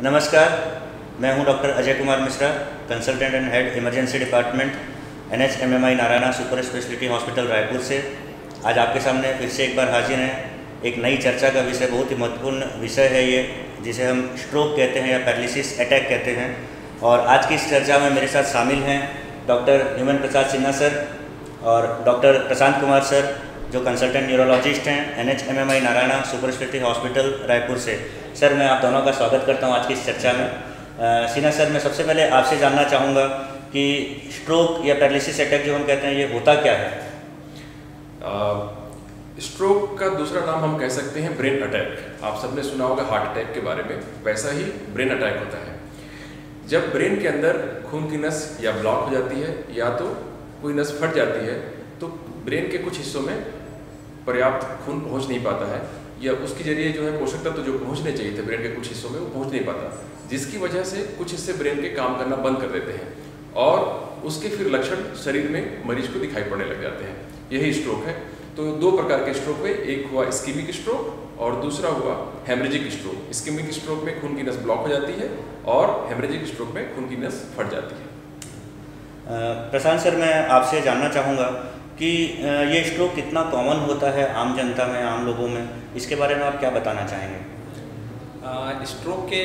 नमस्कार, मैं हूं doctor Ajay Kumar Mishra, consultant and head emergency department NHMMI Narayana super speciality hospital Raipur से। आज आपके सामने फिर से एक बार हाजिर हैं। एक नई चर्चा का विषय, बहुत ही महत्वपूर्ण विषय है ये, जिसे हम स्ट्रोक कहते हैं या पैरालिसिस अटैक कहते हैं। और आज की इस चर्चा में मेरे साथ शामिल हैं doctor human Prasad Sinha sir और डॉक्टर प्रशांत कुमार सर, जो कंसल्टेंट न्यूरोलॉजिस्ट हैं NHMMI Narayana super speciality hospital Raipur से। सर, मैं आप दोनों का स्वागत करता हूं आज की इस चर्चा में। सिन्हा सर, मैं सबसे पहले आपसे जानना चाहूँगा कि स्ट्रोक या पैरालिसिस अटैक जो हम कहते हैं, ये होता क्या है? स्ट्रोक का दूसरा नाम हम कह सकते हैं ब्रेन अटैक। आप सबने सुना होगा हार्ट अटैक के बारे में, वैसा ही ब्रेन अटैक होता है। जब ब्रेन के अंदर खून की नस या ब्लॉक हो जाती है या तो कोई नस फट जाती है, तो ब्रेन के कुछ हिस्सों में पर्याप्त खून पहुंच नहीं पाता है, या उसके जरिए जो है पोषक तत्व जो पहुंचने चाहिए थे ब्रेन के कुछ हिस्सों में, वो पहुंच नहीं पाता, जिसकी वजह से कुछ हिस्से ब्रेन के काम करना बंद कर देते हैं और उसके फिर लक्षण शरीर में मरीज को दिखाई पड़ने लग जाते हैं। यही स्ट्रोक है। तो दो प्रकार के स्ट्रोक हुए, एक हुआ इस्कीमिक स्ट्रोक और दूसरा हुआ हेमरेजिक स्ट्रोक। इस्कीमिक स्ट्रोक में खून की नस ब्लॉक हो जाती है और हेमरेजिक स्ट्रोक में खून की नस फट जाती है। प्रशांत सर, मैं आपसे जानना चाहूँगा कि ये स्ट्रोक कितना कॉमन होता है आम जनता में, आम लोगों में, इसके बारे में आप क्या बताना चाहेंगे? स्ट्रोक के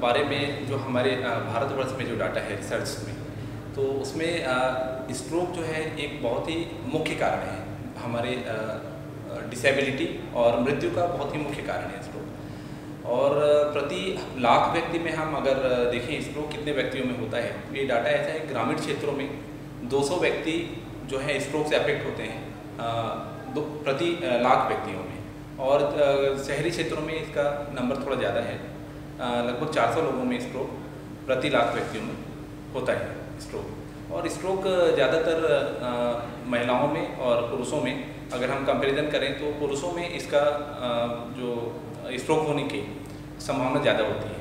बारे में जो हमारे भारतवर्ष में जो डाटा है रिसर्च में, तो उसमें स्ट्रोक जो है एक बहुत ही मुख्य कारण है। हमारे डिसेबिलिटी और मृत्यु का बहुत ही मुख्य कारण है स्ट्रोक। और प्रति लाख व्यक्ति में हम अगर देखें स्ट्रोक कितने व्यक्तियों में होता है, ये डाटा ऐसा है ग्रामीण क्षेत्रों में 200 व्यक्ति जो है स्ट्रोक से अफेक्ट होते हैं प्रति लाख व्यक्तियों में। और शहरी क्षेत्रों में इसका नंबर थोड़ा ज़्यादा है, लगभग 400 लोगों में स्ट्रोक प्रति लाख व्यक्तियों में होता है स्ट्रोक। और स्ट्रोक ज़्यादातर महिलाओं में और पुरुषों में अगर हम कंपैरिजन करें तो पुरुषों में इसका जो स्ट्रोक होने की संभावना ज़्यादा होती है।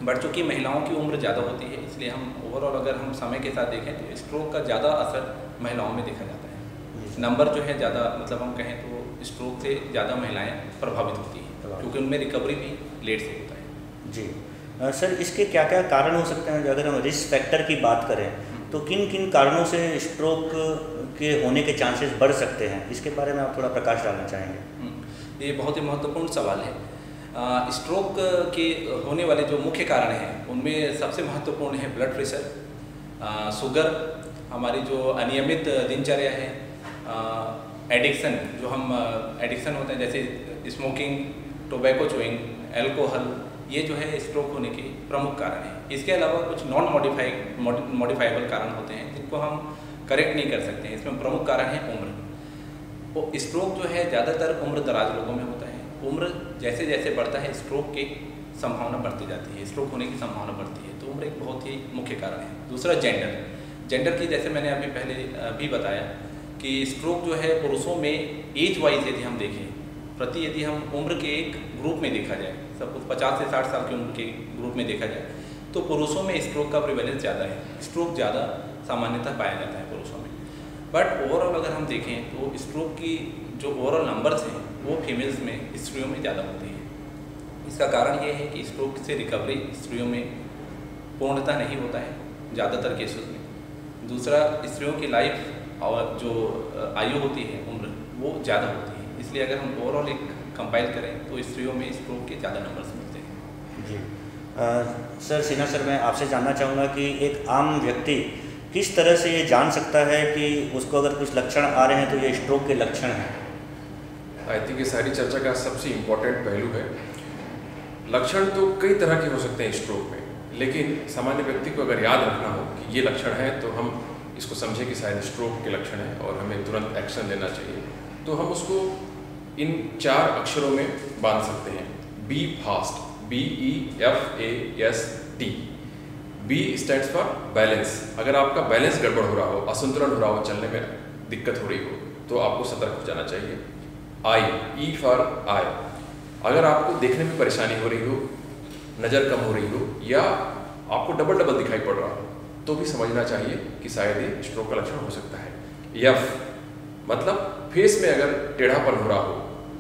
बट चूँकि महिलाओं की उम्र ज़्यादा होती है, इसलिए हम ओवरऑल अगर हम समय के साथ देखें तो स्ट्रोक का ज़्यादा असर महिलाओं में देखा जाता है। नंबर जो है ज़्यादा, मतलब हम कहें तो स्ट्रोक से ज़्यादा महिलाएं प्रभावित होती हैं, क्योंकि उनमें रिकवरी भी लेट से होता है। जी सर, इसके क्या क्या कारण हो सकते हैं? अगर हम रिस्क फैक्टर की बात करें तो किन किन कारणों से स्ट्रोक के होने के चांसेस बढ़ सकते हैं, इसके बारे में आप थोड़ा प्रकाश डालना चाहेंगे? ये बहुत ही महत्वपूर्ण सवाल है। स्ट्रोक के होने वाले जो मुख्य कारण हैं उनमें सबसे महत्वपूर्ण है ब्लड प्रेशर, शुगर, हमारी जो अनियमित दिनचर्या है, एडिक्शन, जो हम एडिक्शन होते हैं जैसे स्मोकिंग, टोबैको चुइंग, अल्कोहल, ये जो है स्ट्रोक होने के प्रमुख कारण हैं। इसके अलावा कुछ नॉन मॉडिफाइबल कारण होते हैं जिनको हम करेक्ट नहीं कर सकते हैं। इसमें प्रमुख कारण है उम्र। तो स्ट्रोक जो है ज़्यादातर उम्र दराज लोगों में होता है। उम्र जैसे जैसे बढ़ता है स्ट्रोक की संभावना बढ़ती जाती है, स्ट्रोक होने की संभावना बढ़ती है। तो उम्र एक बहुत ही मुख्य कारण है। दूसरा जेंडर की, जैसे मैंने अभी पहले भी बताया कि स्ट्रोक जो है पुरुषों में एज वाइज यदि हम देखें, यदि हम उम्र के एक ग्रुप में देखा जाए, सब कुछ 50 से 60 साल की उम्र के ग्रुप में देखा जाए, तो पुरुषों में स्ट्रोक का प्रिवेलेंस ज़्यादा है, स्ट्रोक ज़्यादा सामान्यतः पाया जाता है पुरुषों में। बट ओवरऑल अगर हम देखें तो स्ट्रोक की जो ओवरऑल नंबर्स हैं वो फीमेल्स में, स्त्रियों में ज़्यादा होती है। इसका कारण ये है कि स्ट्रोक से रिकवरी स्त्रियों में पूर्णतः नहीं होता है ज़्यादातर केसेस में। दूसरा, स्त्रियों की लाइफ और जो आयु होती है, उम्र, वो ज़्यादा होती है। इसलिए अगर हम ओवरऑल एक कंपाइल करें तो स्त्रियों में स्ट्रोक के ज़्यादा नंबर्स मिलते हैं। जी सर, सिन्हा सर, मैं आपसे जानना चाहूँगा कि एक आम व्यक्ति किस तरह से ये जान सकता है कि उसको अगर कुछ लक्षण आ रहे हैं तो ये स्ट्रोक के लक्षण हैं? आई थिंक ये सारी चर्चा का सबसे इम्पोर्टेंट पहलू है। लक्षण तो कई तरह के हो सकते हैं स्ट्रोक में, लेकिन सामान्य व्यक्ति को अगर याद रखना हो कि ये लक्षण है तो हम इसको समझें कि शायद स्ट्रोक के लक्षण है और हमें तुरंत एक्शन लेना चाहिए। तो हम उसको इन 4 अक्षरों में बांध सकते हैं। Be fast, BEFAST। B stands for balance. अगर आपका बैलेंस गड़बड़ हो रहा हो, असंतुलन हो रहा हो, चलने में दिक्कत हो रही हो, तो आपको सतर्क हो जाना चाहिए। आई, E फॉर आई। अगर आपको देखने में परेशानी हो रही हो, नज़र कम हो रही हो या आपको डबल दिखाई पड़ रहा हो, तो भी समझना चाहिए कि शायद ये स्ट्रोक का लक्षण हो सकता है। F मतलब फेस में अगर टेढ़ापन हो रहा हो,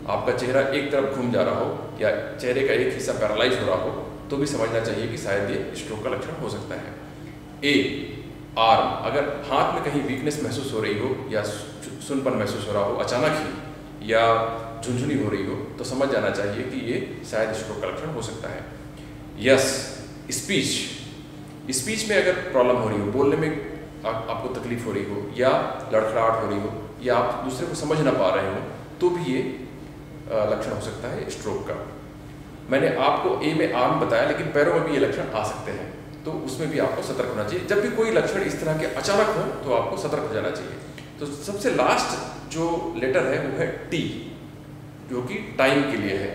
आपका चेहरा एक तरफ घूम जा रहा हो या चेहरे का एक हिस्सा पैरालाइज हो रहा हो, तो भी समझना चाहिए कि शायद ये स्ट्रोक का लक्षण हो सकता है। ए, आर्म, अगर हाथ में कहीं वीकनेस महसूस हो रही हो या सुनपन महसूस हो रहा हो अचानक ही, या झुंझुनी हो रही हो, तो समझ जाना चाहिए कि ये शायद स्ट्रोक का लक्षण हो सकता है। यस, स्पीच में अगर प्रॉब्लम हो रही हो, बोलने में आपको तकलीफ हो रही हो, या लड़खड़ाहट हो रही हो, या आप दूसरे को समझ ना पा रहे हो, तो भी ये लक्षण हो सकता है स्ट्रोक का। मैंने आपको ए में आर्म बताया, लेकिन पैरों में भी ये लक्षण आ सकते हैं, तो उसमें भी आपको सतर्क होना चाहिए। जब भी कोई लक्षण इस तरह के अचानक हो तो आपको सतर्क हो जाना चाहिए। तो सबसे लास्ट जो लेटर है वो है टी, जो कि टाइम के लिए है।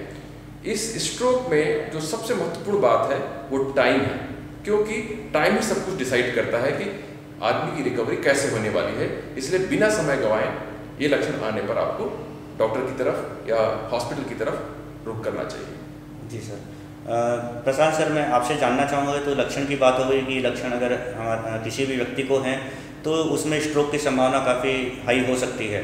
इस स्ट्रोक में जो सबसे महत्वपूर्ण बात है वो टाइम है, क्योंकि टाइम ही सब कुछ डिसाइड करता है कि आदमी की रिकवरी कैसे होने वाली है। इसलिए बिना समय गंवाए ये लक्षण आने पर आपको डॉक्टर की तरफ या हॉस्पिटल की तरफ रुख करना चाहिए। जी सर। प्रशांत सर, मैं आपसे जानना चाहूँगा, तो लक्षण की बात हो गई कि लक्षण अगर किसी भी व्यक्ति को हैं तो उसमें स्ट्रोक की संभावना काफ़ी हाई हो सकती है।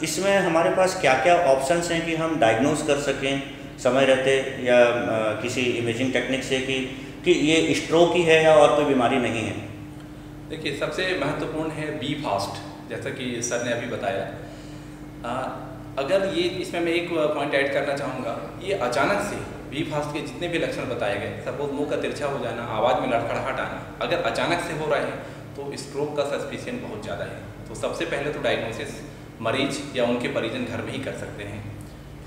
इसमें हमारे पास क्या क्या ऑप्शंस हैं कि हम डायग्नोज कर सकें समय रहते, या किसी इमेजिंग टेक्निक से कि ये स्ट्रोक ही है या और कोई बीमारी नहीं है? देखिए, सबसे महत्वपूर्ण है बी फास्ट, जैसा कि सर ने अभी बताया। अगर ये इसमें मैं एक पॉइंट ऐड करना चाहूँगा, ये अचानक से बी फास्ट के जितने भी लक्षण बताए गए, सपोज मुंह का तिरछा हो जाना, आवाज़ में लड़खड़ाहट आना, अगर अचानक से हो रहा है तो स्ट्रोक का सस्पिशन बहुत ज़्यादा है। तो सबसे पहले तो डायग्नोसिस मरीज या उनके परिजन घर में ही कर सकते हैं।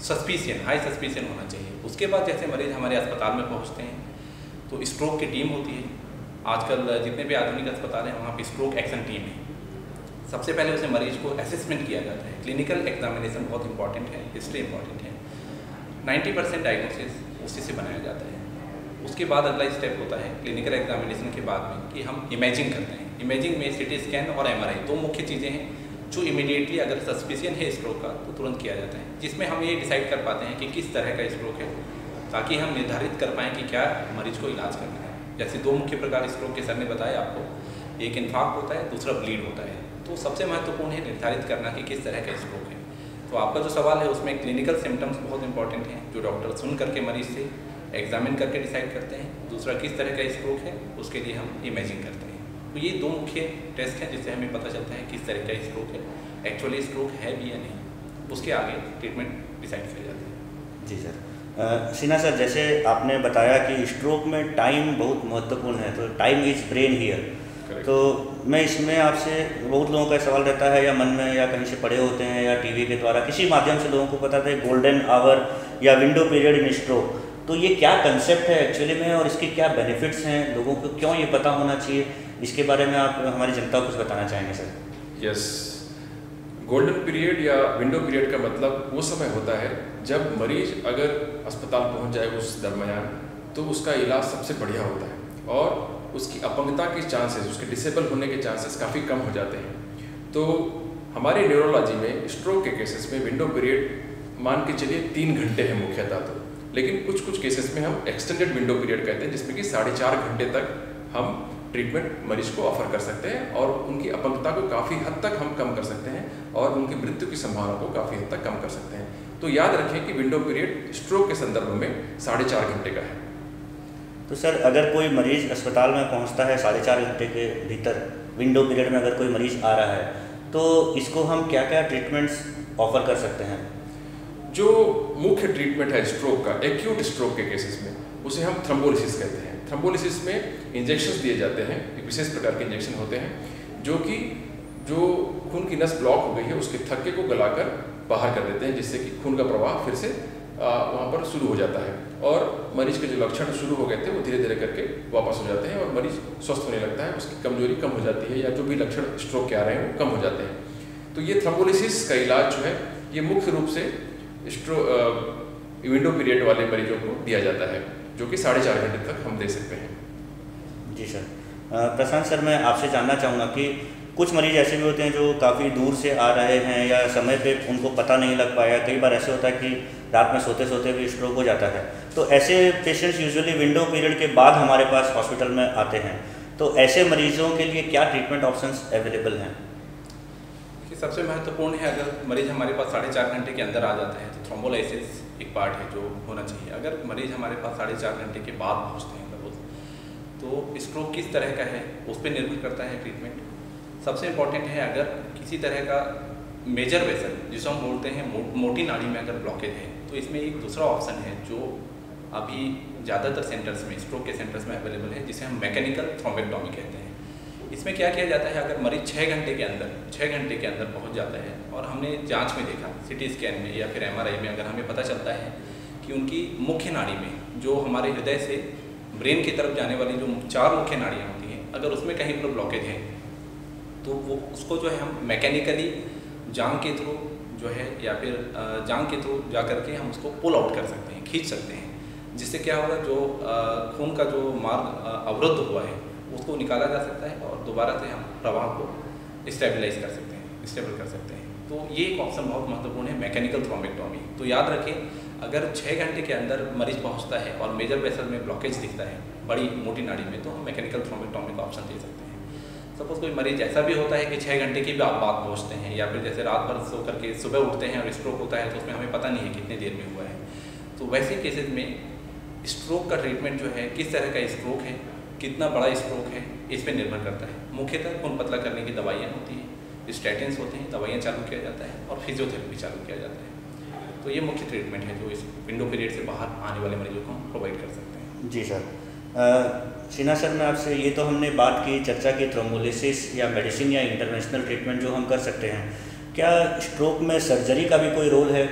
सस्पिशन, हाई सस्पिशन होना चाहिए। उसके बाद जैसे मरीज हमारे अस्पताल में पहुँचते हैं तो स्ट्रोक की टीम होती है। आजकल जितने भी आधुनिक अस्पताल हैं वहाँ पर स्ट्रोक एक्शन टीम है। सबसे पहले उसे मरीज को असेसमेंट किया जाता है। क्लिनिकल एग्जामिनेशन बहुत इंपॉर्टेंट है, हिस्ट्री इंपॉर्टेंट है। 90% डायग्नोसिस उसी से बनाया जाता है। उसके बाद अगला स्टेप होता है क्लिनिकल एग्जामिनेशन के बाद में कि हम इमेजिंग करते हैं। इमेजिंग में सिटी स्कैन और MRI दो मुख्य चीज़ें हैं जो इमीडिएटली अगर सस्पिशियन है स्ट्रोक का तो तुरंत किया जाता है, जिसमें हम ये डिसाइड कर पाते हैं कि किस तरह का स्ट्रोक है, ताकि हम निर्धारित कर पाएँ कि क्या मरीज को इलाज करना है। जैसे दो मुख्य प्रकार स्ट्रोक के सर ने बताया आपको, एक इन्फार्क्ट होता है, दूसरा ब्लीड होता है। तो सबसे महत्वपूर्ण है निर्धारित करना कि किस तरह का स्ट्रोक है। तो आपका जो सवाल है उसमें क्लिनिकल सिम्टम्स बहुत इंपॉर्टेंट हैं, जो डॉक्टर सुन करके मरीज से एग्जामिन करके डिसाइड करते हैं। दूसरा किस तरह का स्ट्रोक है उसके लिए हम इमेजिंग करते हैं। तो ये दो मुख्य टेस्ट हैं जिससे हमें पता चलता है किस तरह का स्ट्रोक है, एक्चुअली स्ट्रोक है भी या नहीं। उसके आगे ट्रीटमेंट डिसाइड किया जाता है। जी सर। सिन्हा सर, जैसे आपने बताया कि स्ट्रोक में टाइम बहुत महत्वपूर्ण है, तो टाइम इज ब्रेन हियर। तो मैं इसमें आपसे, बहुत लोगों का सवाल रहता है या मन में या कहीं से पढ़े होते हैं या टीवी के द्वारा किसी माध्यम से लोगों को पता था गोल्डन आवर या विंडो पीरियड इन स्ट्रोक, तो ये क्या कंसेप्ट है एक्चुअली में और इसके क्या बेनिफिट्स हैं, लोगों को क्यों ये पता होना चाहिए, इसके बारे में आप हमारी जनता को कुछ बताना चाहेंगे सर? यस, गोल्डन पीरियड या विंडो पीरियड का मतलब वो समय होता है जब मरीज अगर अस्पताल पहुंच जाए उस दरमियान, तो उसका इलाज सबसे बढ़िया होता है और उसकी अपंगता के चांसेस, उसके डिसेबल होने के चांसेस काफ़ी कम हो जाते हैं। तो हमारे न्यूरोलॉजी में स्ट्रोक के केसेस में विंडो पीरियड मान के चलिए 3 घंटे है मुख्यतः, तो लेकिन कुछ केसेस में हम एक्सटेंडेड विंडो पीरियड कहते हैं, जिसमें कि 4.5 घंटे तक हम ट्रीटमेंट मरीज को ऑफर कर सकते हैं और उनकी अपंगता को काफ़ी हद तक हम कम कर सकते हैं और उनकी मृत्यु की संभावना को काफ़ी हद तक कम कर सकते हैं। तो याद रखें कि विंडो पीरियड स्ट्रोक के संदर्भ में 4.5 घंटे का है। तो सर, अगर कोई मरीज अस्पताल में पहुंचता है 4.5 घंटे के भीतर, विंडो पीरियड में अगर कोई मरीज आ रहा है, तो इसको हम क्या क्या ट्रीटमेंट्स ऑफर कर सकते हैं? जो मुख्य ट्रीटमेंट है स्ट्रोक का, एक्यूट स्ट्रोक के केसेस में, उसे हम थ्रोम्बोलिसिस कहते हैं। थ्रोम्बोलिसिस में इंजेक्शंस दिए जाते हैं, एक विशेष प्रकार के इंजेक्शन होते हैं जो खून की नस ब्लॉक हो गई है उसके थक्के को गलाकर बाहर कर देते हैं, जिससे कि खून का प्रवाह फिर से वहाँ पर शुरू हो जाता है और मरीज के जो लक्षण शुरू हो गए थे वो धीरे धीरे करके वापस हो जाते हैं और मरीज स्वस्थ होने लगता है, उसकी कमजोरी कम हो जाती है या जो भी लक्षण स्ट्रोक के आ रहे हैं वो कम हो जाते हैं। तो ये थ्रोम्बोलिसिस का इलाज जो है ये मुख्य रूप से विंडो पीरियड वाले मरीजों को दिया जाता है, जो कि 4.5 घंटे तक हम दे सकते हैं। जी सर। प्रशांत सर, मैं आपसे जानना चाहूँगा कि कुछ मरीज ऐसे भी होते हैं जो काफ़ी दूर से आ रहे हैं या समय पे उनको पता नहीं लग पाया, कई बार ऐसे होता है कि रात में सोते सोते भी स्ट्रोक हो जाता है, तो ऐसे पेशेंट्स यूजुअली विंडो पीरियड के बाद हमारे पास हॉस्पिटल में आते हैं, तो ऐसे मरीजों के लिए क्या ट्रीटमेंट ऑप्शंस अवेलेबल हैं? सबसे महत्वपूर्ण है, अगर मरीज हमारे पास 4.5 घंटे के अंदर आ जाता है तो थ्रोम्बोलाइसिस, एक पार्ट है जो होना चाहिए। अगर मरीज़ हमारे पास 4.5 घंटे के बाद पहुँचते हैं सपोज, तो स्ट्रोक किस तरह का है उस पर निर्भर करता है ट्रीटमेंट। सबसे इम्पॉर्टेंट है, अगर किसी तरह का मेजर वेसल जिसको हम बोलते हैं मोटी नाड़ी में अगर ब्लॉकेज है, तो इसमें एक दूसरा ऑप्शन है जो अभी ज़्यादातर सेंटर्स में, स्ट्रोक के सेंटर्स में अवेलेबल है, जिसे हम मैकेनिकल थ्रोम्बेक्टोमी कहते हैं। इसमें क्या किया जाता है, अगर मरीज 6 घंटे के अंदर पहुंच जाता है और हमने जांच में देखा, सिटी स्कैन में या फिर MRI में, अगर हमें पता चलता है कि उनकी मुख्य नाड़ी में, जो हमारे हृदय से ब्रेन की तरफ जाने वाली जो 4 मुख्य नाड़ियाँ होती हैं, अगर उसमें कहीं पर ब्लॉकेज है तो वो उसको जो है हम मैकेनिकली जांघ के थ्रू जो है या फिर जांघ के थ्रू जा करके हम उसको पुल आउट कर सकते हैं, खींच सकते हैं, जिससे क्या होगा, जो खून का जो मार्ग अवरुद्ध हुआ है उसको निकाला जा सकता है और दोबारा से हम प्रवाह को स्टेबल कर सकते हैं। तो ये एक ऑप्शन बहुत महत्वपूर्ण है, मैकेनिकल थ्रोम्बेक्टोमी। तो याद रखें, अगर 6 घंटे के अंदर मरीज पहुंचता है और मेजर वेसल में ब्लॉकेज दिखता है बड़ी मोटी नाड़ी में, तो हम मैकेनिकल थ्रोम्बेक्टोमी का ऑप्शन दे सकते हैं। सपोज कोई मरीज ऐसा भी होता है कि 6 घंटे की भी आप बात पहुँचते हैं, या फिर जैसे रात भर सो करके सुबह उठते हैं और स्ट्रोक होता है, तो उसमें हमें पता नहीं है कितनी देर में हुआ है। तो वैसे केसेज में स्ट्रोक का ट्रीटमेंट जो है, किस तरह का स्ट्रोक है, कितना बड़ा स्ट्रोक है, इस पर निर्भर करता है। मुख्यतः खून पतला करने की दवाइयाँ होती हैं, स्टैटिन्स होते हैं, दवाइयाँ चालू किया जाता है और फिजियोथेरेपी चालू किया जाता है। तो ये मुख्य ट्रीटमेंट है जो इस विंडो पीरियड से बाहर आने वाले मरीजों को हम प्रोवाइड कर सकते हैं। जी सर। सिन्हा सर, मैं आपसे, ये तो हमने बात की, चर्चा की थ्रोम्बोलिसिस या मेडिसिन या इंटरवेंशनल ट्रीटमेंट जो हम कर सकते हैं, क्या स्ट्रोक में सर्जरी का भी कोई रोल है?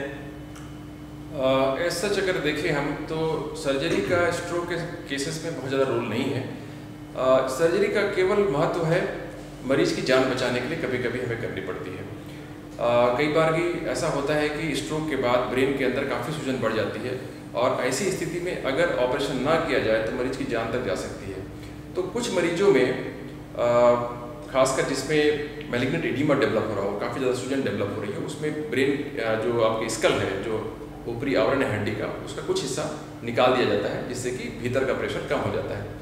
सच अगर देखें हम, तो सर्जरी का स्ट्रोक के केसेस में बहुत ज़्यादा रोल नहीं है। सर्जरी का केवल महत्व है मरीज़ की जान बचाने के लिए कभी कभी हमें करनी पड़ती है। कई बार ही ऐसा होता है कि स्ट्रोक के बाद ब्रेन के अंदर काफ़ी सूजन बढ़ जाती है और ऐसी स्थिति में अगर ऑपरेशन ना किया जाए तो मरीज़ की जान तक जा सकती है। तो कुछ मरीजों में खासकर जिसमें मैलिग्नेंट एडीमा डेवलप हो रहा हो, काफ़ी ज़्यादा सूजन डेवलप हो रही है, उसमें ब्रेन जो आपके स्कल है, जो ऊपरी आवरण है हड्डी का, उसका कुछ हिस्सा निकाल दिया जाता है, जिससे कि भीतर का प्रेशर कम हो जाता है।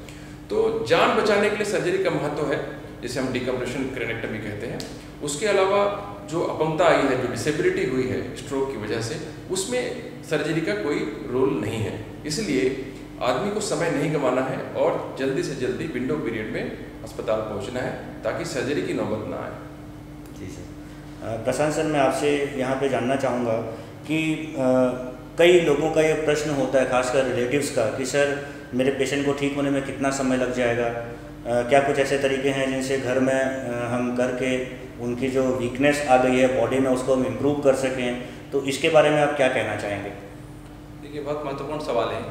तो जान बचाने के लिए सर्जरी का महत्व है, जिसे हम डिकम्प्रेशन क्रेनेक्टमी कहते हैं। उसके अलावा जो अपंगता आई है, जो डिसेबिलिटी हुई है स्ट्रोक की वजह से, उसमें सर्जरी का कोई रोल नहीं है। इसलिए आदमी को समय नहीं गंवाना है और जल्दी से जल्दी विंडो पीरियड में अस्पताल पहुंचना है, ताकि सर्जरी की नौबत ना आए। जी सर। प्रशांत सर, मैं आपसे यहाँ पे जानना चाहूँगा कि कई लोगों का ये प्रश्न होता है, खासकर रिलेटिव्स का, कि सर मेरे पेशेंट को ठीक होने में कितना समय लग जाएगा? क्या कुछ ऐसे तरीके हैं जिनसे घर में हम करके उनकी जो वीकनेस आ गई है बॉडी में उसको हम इम्प्रूव कर सकें? तो इसके बारे में आप क्या कहना चाहेंगे? देखिए, बहुत महत्वपूर्ण सवाल है।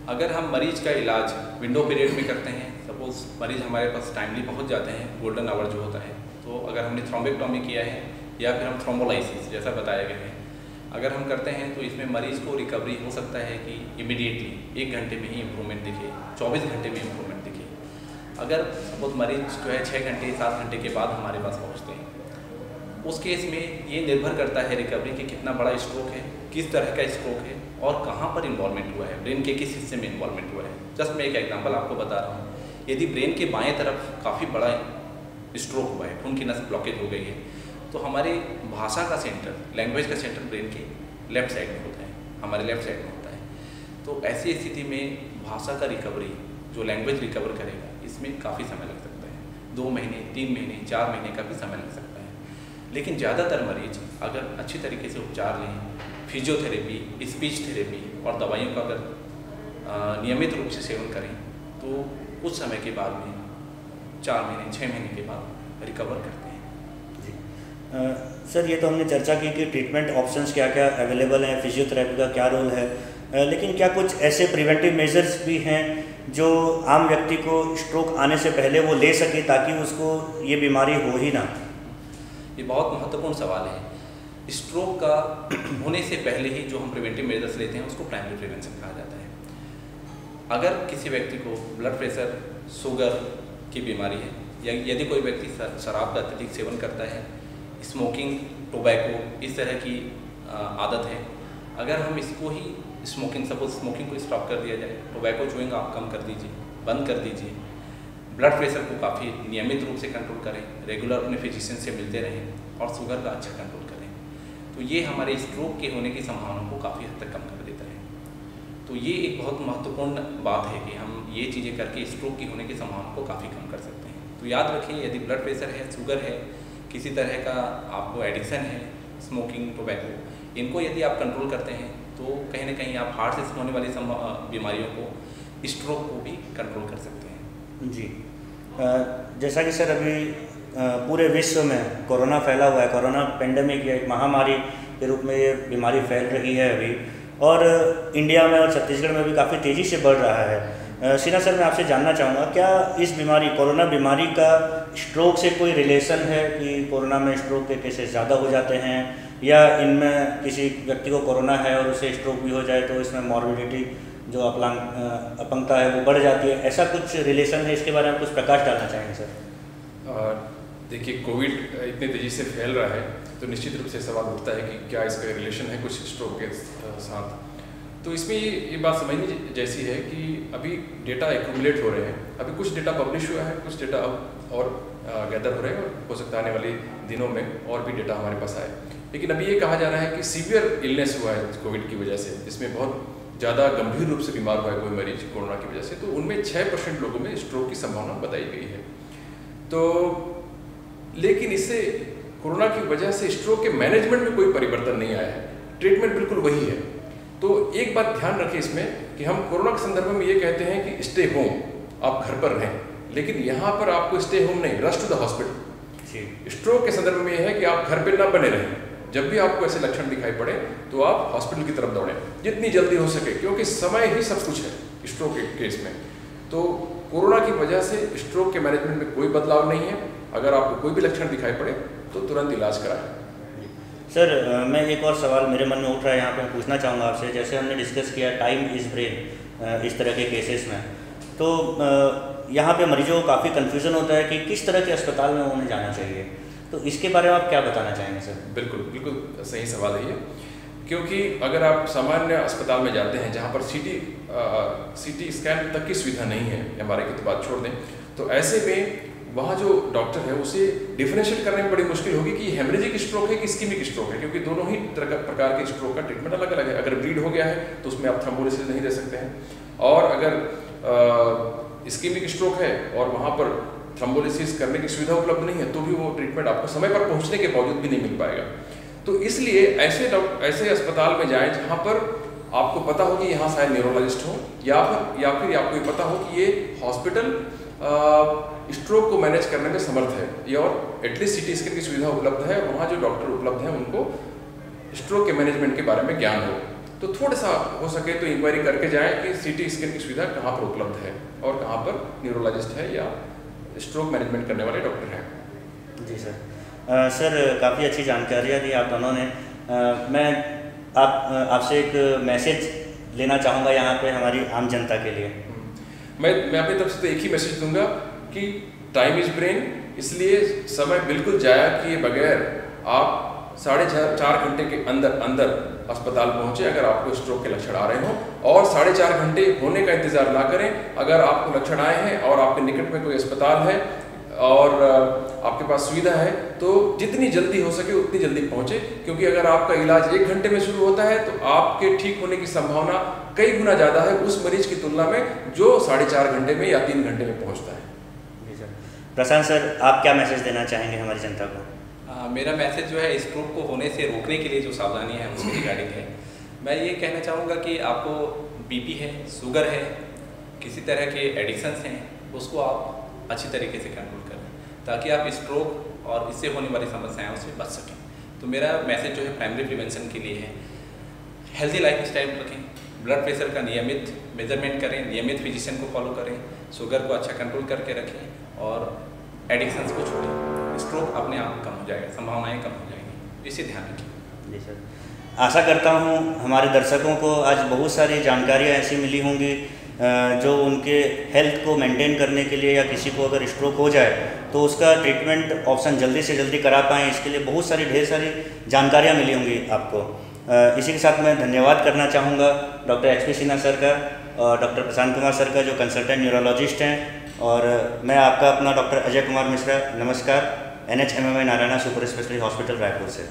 अगर हम मरीज का इलाज विंडो पीरियड में करते हैं, सपोज मरीज हमारे पास टाइमली पहुंच जाते हैं, गोल्डन आवर जो होता है, तो अगर हमने थ्रोम्बेक्टोमी किया है या फिर हम थ्रोम्बोलाइसिस जैसा बताया गया है, अगर हम करते हैं तो इसमें मरीज़ को रिकवरी हो सकता है कि इमीडिएटली 1 घंटे में ही इम्प्रूवमेंट दिखे, 24 घंटे में इम्प्रूवमेंट दिखे। अगर सपोज मरीज जो है 6 घंटे 7 घंटे के बाद हमारे पास पहुंचते हैं, उस केस में ये निर्भर करता है रिकवरी कि कितना बड़ा स्ट्रोक है, किस तरह का स्ट्रोक है और कहाँ पर इन्वॉल्वमेंट हुआ है, ब्रेन के किस हिस्से में इन्वॉल्वमेंट हुआ है। जस्ट मैं एक एग्जांपल आपको बता रहा हूँ। यदि ब्रेन के बाएं तरफ काफ़ी बड़ा स्ट्रोक हुआ है, खून की नस ब्लॉकेज हो गई है, तो हमारे भाषा का सेंटर, लैंग्वेज का सेंटर ब्रेन के लेफ्ट साइड में होता है, हमारे लेफ्ट साइड में होता है। तो ऐसी स्थिति में भाषा का रिकवरी, जो लैंग्वेज रिकवर करेगा, इसमें काफ़ी समय लग सकता है। 2 महीने, 3 महीने, 4 महीने का भी समय लग सकता है। लेकिन ज़्यादातर मरीज अगर अच्छी तरीके से उपचार लें, फिजियोथेरेपी, स्पीच थेरेपी और दवाइयों का अगर नियमित रूप से सेवन करें, तो कुछ समय के बाद में 4 महीने 6 महीने के बाद रिकवर करते हैं। सर, ये तो हमने चर्चा की कि ट्रीटमेंट ऑप्शंस क्या क्या अवेलेबल हैं, फिजियोथेरेपी का क्या रोल है, लेकिन क्या कुछ ऐसे प्रिवेंटिव मेजर्स भी हैं जो आम व्यक्ति को स्ट्रोक आने से पहले वो ले सके ताकि उसको ये बीमारी हो ही ना? ये बहुत महत्वपूर्ण सवाल है। स्ट्रोक का होने से पहले ही जो हम प्रिवेंटिव मेजर्स लेते हैं उसको प्राइमरी प्रिवेंशन कहा जाता है। अगर किसी व्यक्ति को ब्लड प्रेशर, शुगर की बीमारी है, या यदि कोई व्यक्ति शराब का अत्यधिक सेवन करता है, स्मोकिंग, टोबैको, इस तरह की आदत है, अगर हम इसको ही सपोज स्मोकिंग को स्टॉप कर दिया जाए, टोबैको चूइंग आप कम कर दीजिए, बंद कर दीजिए, ब्लड प्रेशर को काफ़ी नियमित रूप से कंट्रोल करें, रेगुलर अपने फिजिशियन से मिलते रहें और शुगर का अच्छा कंट्रोल करें, तो ये हमारे स्ट्रोक के होने की संभावना को काफ़ी हद तक कम कर देता है। तो ये एक बहुत महत्वपूर्ण बात है कि हम ये चीज़ें करके स्ट्रोक की होने की संभावना को काफ़ी कम कर सकते हैं। तो याद रखें, यदि ब्लड प्रेशर है, शुगर है, किसी तरह का आपको एडिक्शन है, स्मोकिंग, टोबैको, इनको यदि आप कंट्रोल करते हैं तो कहीं ना कहीं आप हार्ट से होने वाली बीमारियों को, स्ट्रोक को भी कंट्रोल कर सकते हैं। जी, जैसा कि सर अभी पूरे विश्व में कोरोना फैला हुआ है, कोरोना पेंडेमिक या एक महामारी के रूप में ये बीमारी फैल रही है अभी, और इंडिया में और छत्तीसगढ़ में भी काफ़ी तेज़ी से बढ़ रहा है। सिन्हा सर, मैं आपसे जानना चाहूँगा, क्या इस बीमारी, कोरोना बीमारी का स्ट्रोक से कोई रिलेशन है कि कोरोना में स्ट्रोक के केसेस ज़्यादा हो जाते हैं, या इनमें किसी व्यक्ति को कोरोना है और उसे स्ट्रोक भी हो जाए तो इसमें मॉर्बिडिटी जो अपंगता है वो बढ़ जाती है, ऐसा कुछ रिलेशन है? इसके बारे में कुछ प्रकाश डालना चाहेंगे सर। देखिए, कोविड इतनी तेज़ी से फैल रहा है तो निश्चित रूप से सवाल उठता है कि क्या इसका रिलेशन है कुछ स्ट्रोक के साथ। तो इसमें ये बात समझनी जैसी है कि अभी डेटा एक्यूमुलेट हो रहे हैं, अभी कुछ डेटा पब्लिश हुआ है, कुछ डेटा अब और गैदर हो रहे हैं, और हो सकता है आने वाले दिनों में और भी डेटा हमारे पास आए। लेकिन अभी ये कहा जा रहा है कि सीवियर इलनेस हुआ है कोविड की वजह से, जिसमें बहुत ज़्यादा गंभीर रूप से बीमार हुआ है कोई मरीज कोरोना की वजह से, तो उनमें 6% लोगों में स्ट्रोक की संभावना बताई गई है। तो लेकिन इससे कोरोना की वजह से स्ट्रोक के मैनेजमेंट में कोई परिवर्तन नहीं आया है, ट्रीटमेंट बिल्कुल वही है। तो एक बात ध्यान रखें इसमें कि हम कोरोना के संदर्भ में ये कहते हैं कि स्टे होम, आप घर पर रहें, लेकिन यहाँ पर आपको स्टे होम नहीं, rush to the hospital. Stroke के संदर्भ में यह है कि आप घर पर ना बने रहें, जब भी आपको ऐसे लक्षण दिखाई पड़े तो आप हॉस्पिटल की तरफ दौड़ें जितनी जल्दी हो सके, क्योंकि समय ही सब कुछ है स्ट्रोक के केस में। तो कोरोना की वजह से स्ट्रोक के मैनेजमेंट में कोई बदलाव नहीं है। अगर आपको कोई भी लक्षण दिखाई पड़े तो तुरंत इलाज कराएं। सर, मैं एक और सवाल मेरे मन में उठ रहा है यहाँ पे, मैं पूछना चाहूँगा आपसे। जैसे हमने डिस्कस किया टाइम इज़ ब्रेन इस तरह के केसेस में, तो यहाँ पे मरीजों को काफ़ी कन्फ्यूज़न होता है कि किस तरह के अस्पताल में उन्हें जाना चाहिए, तो इसके बारे में आप क्या बताना चाहेंगे सर? बिल्कुल सही सवाल है ये, क्योंकि अगर आप सामान्य अस्पताल में जाते हैं जहाँ पर सीटी स्कैन तक की सुविधा नहीं है, एमआरआई की तो बात छोड़ दें, तो ऐसे में वहाँ जो डॉक्टर है उसे डिफरेंशिएट करने में बड़ी मुश्किल होगी कि हेमरेजिक स्ट्रोक है कि इस्कीमिक स्ट्रोक है, क्योंकि दोनों ही प्रकार के स्ट्रोक का ट्रीटमेंट अलग अलग है। अगर ब्लीड हो गया है तो उसमें आप थ्रोम्बोलिसिस नहीं दे सकते हैं, और अगर इस्कीमिक स्ट्रोक है और वहाँ पर थ्रोम्बोलिसिस करने की सुविधा उपलब्ध नहीं है तो भी वो ट्रीटमेंट आपको समय पर पहुँचने के बावजूद भी नहीं मिल पाएगा। तो इसलिए ऐसे अस्पताल में जाएं जहाँ पर आपको पता हो कि यहाँ शायद न्यूरोलॉजिस्ट हो, या फिर आपको ये पता हो कि ये हॉस्पिटल स्ट्रोक को मैनेज करने में समर्थ है, या और एटलीस्ट सीटी स्कैन की सुविधा उपलब्ध है, वहाँ जो डॉक्टर उपलब्ध हैं उनको स्ट्रोक के मैनेजमेंट के बारे में ज्ञान हो। तो थोड़ा सा हो सके तो इंक्वायरी करके जाएं कि सीटी स्कैन की सुविधा कहाँ पर उपलब्ध है और कहाँ पर न्यूरोलॉजिस्ट है या स्ट्रोक मैनेजमेंट करने वाले डॉक्टर हैं। जी सर। सर, काफ़ी अच्छी जानकारियाँ दी आप दोनों ने। मैं आपसे एक मैसेज लेना चाहूँगा यहाँ पे हमारी आम जनता के लिए। मैं अपनी तरफ से तो एक ही मैसेज दूंगा कि टाइम इज ब्रेन, इसलिए समय बिल्कुल जाया किए बगैर आप 4.5 घंटे के अंदर अस्पताल पहुंचे अगर आपको स्ट्रोक के लक्षण आ रहे हों, और 4.5 घंटे होने का इंतजार ना करें। अगर आपको लक्षण आए हैं और आपके निकट में कोई अस्पताल है और आपके पास सुविधा है तो जितनी जल्दी हो सके उतनी जल्दी पहुंचे, क्योंकि अगर आपका इलाज 1 घंटे में शुरू होता है तो आपके ठीक होने की संभावना कई गुना ज़्यादा है उस मरीज की तुलना में जो 4.5 घंटे में या 3 घंटे में पहुंचता है। जी सर। प्रशांत सर, आप क्या मैसेज देना चाहेंगे हमारी जनता को? मेरा मैसेज जो है स्ट्रोक को होने से रोकने के लिए जो सावधानियाँ हैं उसके रिगार्डिंग है। मैं ये कहना चाहूँगा कि आपको बीपी है, शुगर है, किसी तरह के एडिक्शंस हैं, उसको आप अच्छी तरीके से कंट्रोल करें ताकि आप स्ट्रोक और इससे होने वाली समस्याओं से बच सकें। तो मेरा मैसेज जो है प्राइमरी प्रिवेंशन के लिए है, हेल्दी लाइफ स्टाइल रखें, ब्लड प्रेशर का नियमित मेजरमेंट करें, नियमित फिजिशियन को फॉलो करें, शुगर को अच्छा कंट्रोल करके रखें और एडिक्शंस को छोड़ें। स्ट्रोक अपने आप कम हो जाएगा, संभावनाएं कम हो जाएंगी, इसे ध्यान रखें। जी सर। आशा करता हूँ हमारे दर्शकों को आज बहुत सारी जानकारियाँ ऐसी मिली होंगी जो उनके हेल्थ को मेंटेन करने के लिए, या किसी को अगर स्ट्रोक हो जाए तो उसका ट्रीटमेंट ऑप्शन जल्दी से जल्दी करा पाएँ, इसके लिए बहुत सारी ढेर सारी जानकारियाँ मिली होंगी आपको। इसी के साथ मैं धन्यवाद करना चाहूँगा डॉक्टर HP सिन्हा सर का और डॉक्टर प्रशांत कुमार सर का जो कंसल्टेंट न्यूरोलॉजिस्ट हैं, और मैं आपका अपना डॉक्टर अजय कुमार मिश्रा, नमस्कार, NHMMI Narayana super speciality hospital Raipur से।